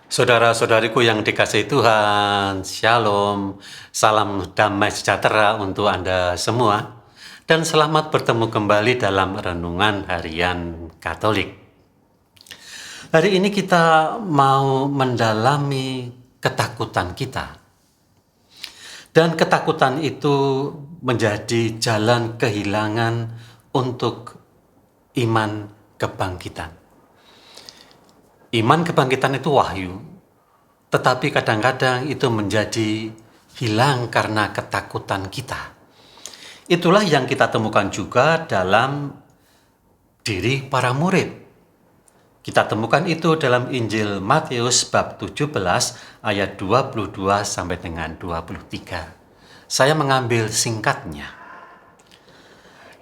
Saudara-saudariku yang dikasihi Tuhan, Shalom, salam damai sejahtera untuk Anda semua, dan selamat bertemu kembali dalam Renungan Harian Katolik. Hari ini kita mau mendalami ketakutan kita. Dan ketakutan itu menjadi jalan kehilangan untuk iman kebangkitan. Iman kebangkitan itu wahyu, tetapi kadang-kadang itu menjadi hilang karena ketakutan kita. Itulah yang kita temukan juga dalam diri para murid. Kita temukan itu dalam Injil Matius bab 17 ayat 22 sampai dengan 23. Saya mengambil singkatnya.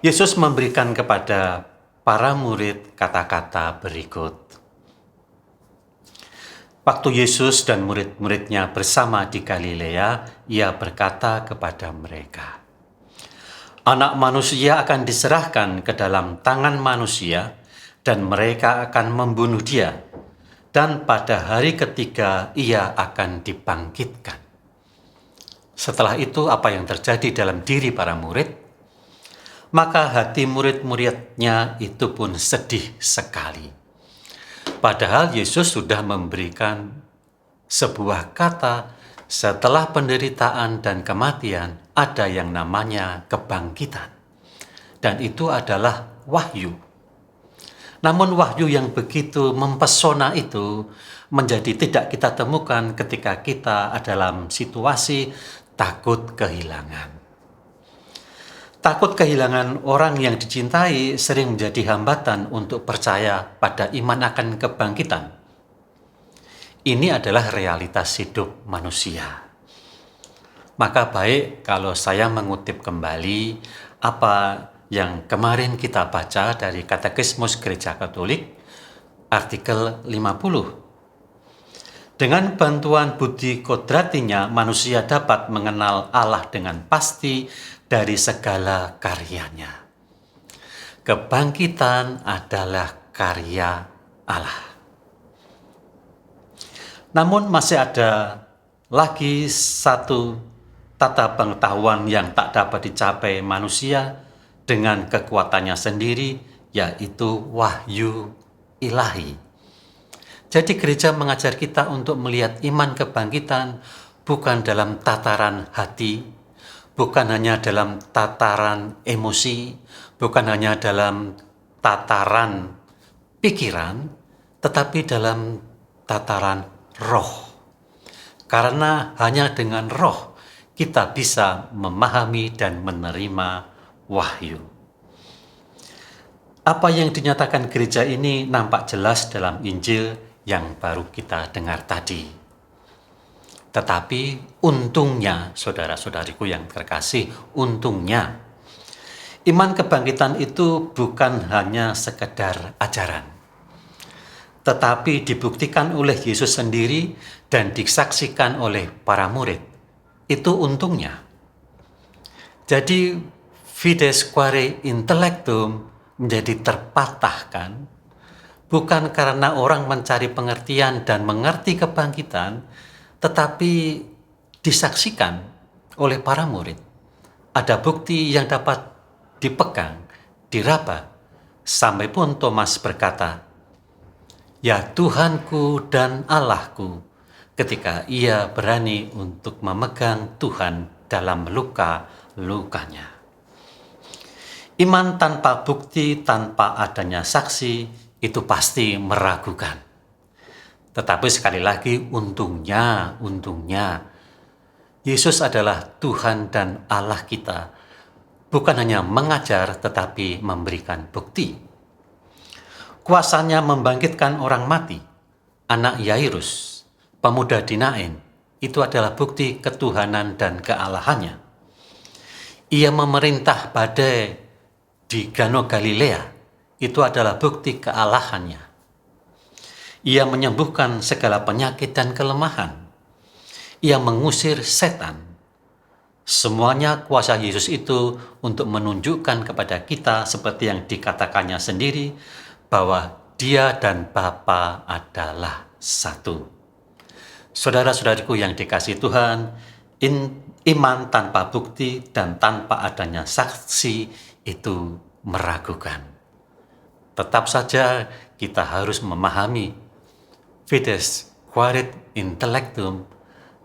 Yesus memberikan kepada para murid kata-kata berikut. Waktu Yesus dan murid-muridnya bersama di Galilea, ia berkata kepada mereka, "Anak manusia akan diserahkan ke dalam tangan manusia, dan mereka akan membunuh dia, dan pada hari ketiga ia akan dibangkitkan." Setelah itu apa yang terjadi dalam diri para murid? Maka hati murid-muridnya itu pun sedih sekali. Padahal Yesus sudah memberikan sebuah kata, setelah penderitaan dan kematian ada yang namanya kebangkitan. Dan itu adalah wahyu. Namun wahyu yang begitu mempesona itu menjadi tidak kita temukan ketika kita dalam situasi takut kehilangan. Takut kehilangan orang yang dicintai sering menjadi hambatan untuk percaya pada iman akan kebangkitan. Ini adalah realitas hidup manusia. Maka baik kalau saya mengutip kembali apa yang kemarin kita baca dari Katekismus Gereja Katolik, artikel 50. Dengan bantuan budi kodratinya, manusia dapat mengenal Allah dengan pasti dari segala karyanya. Kebangkitan adalah karya Allah. Namun masih ada lagi satu tata pengetahuan yang tak dapat dicapai manusia dengan kekuatannya sendiri, yaitu wahyu ilahi. Jadi gereja mengajar kita untuk melihat iman kebangkitan bukan dalam tataran hati, bukan hanya dalam tataran emosi, bukan hanya dalam tataran pikiran, tetapi dalam tataran roh. Karena hanya dengan roh kita bisa memahami dan menerima wahyu. Apa yang dinyatakan gereja ini nampak jelas dalam Injil yang baru kita dengar tadi. Tetapi untungnya, saudara-saudariku yang terkasih, untungnya iman kebangkitan itu bukan hanya sekedar ajaran, tetapi dibuktikan oleh Yesus sendiri dan disaksikan oleh para murid. Itu untungnya. Jadi fides quaere intellectum menjadi terpatahkan bukan karena orang mencari pengertian dan mengerti kebangkitan, tetapi disaksikan oleh para murid. Ada bukti yang dapat dipegang, diraba, sampai pun Thomas berkata, "Ya Tuhanku dan Allahku," ketika ia berani untuk memegang Tuhan dalam luka-lukanya. Iman tanpa bukti, tanpa adanya saksi, itu pasti meragukan. Tetapi sekali lagi untungnya Yesus adalah Tuhan dan Allah kita, bukan hanya mengajar tetapi memberikan bukti. Kuasanya membangkitkan orang mati, anak Yairus, pemuda di Nain, itu adalah bukti ketuhanan dan kealahannya. Ia memerintah badai di Danau Galilea, itu adalah bukti kealahannya. Ia menyembuhkan segala penyakit dan kelemahan. Ia mengusir setan. Semuanya kuasa Yesus itu untuk menunjukkan kepada kita seperti yang dikatakannya sendiri, bahwa Dia dan Bapa adalah satu. Saudara-saudariku yang dikasihi Tuhan, iman tanpa bukti dan tanpa adanya saksi itu meragukan. Tetap saja kita harus memahami fides quaerit intellectum,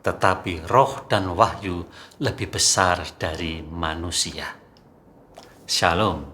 tetapi roh dan wahyu lebih besar dari manusia. Shalom.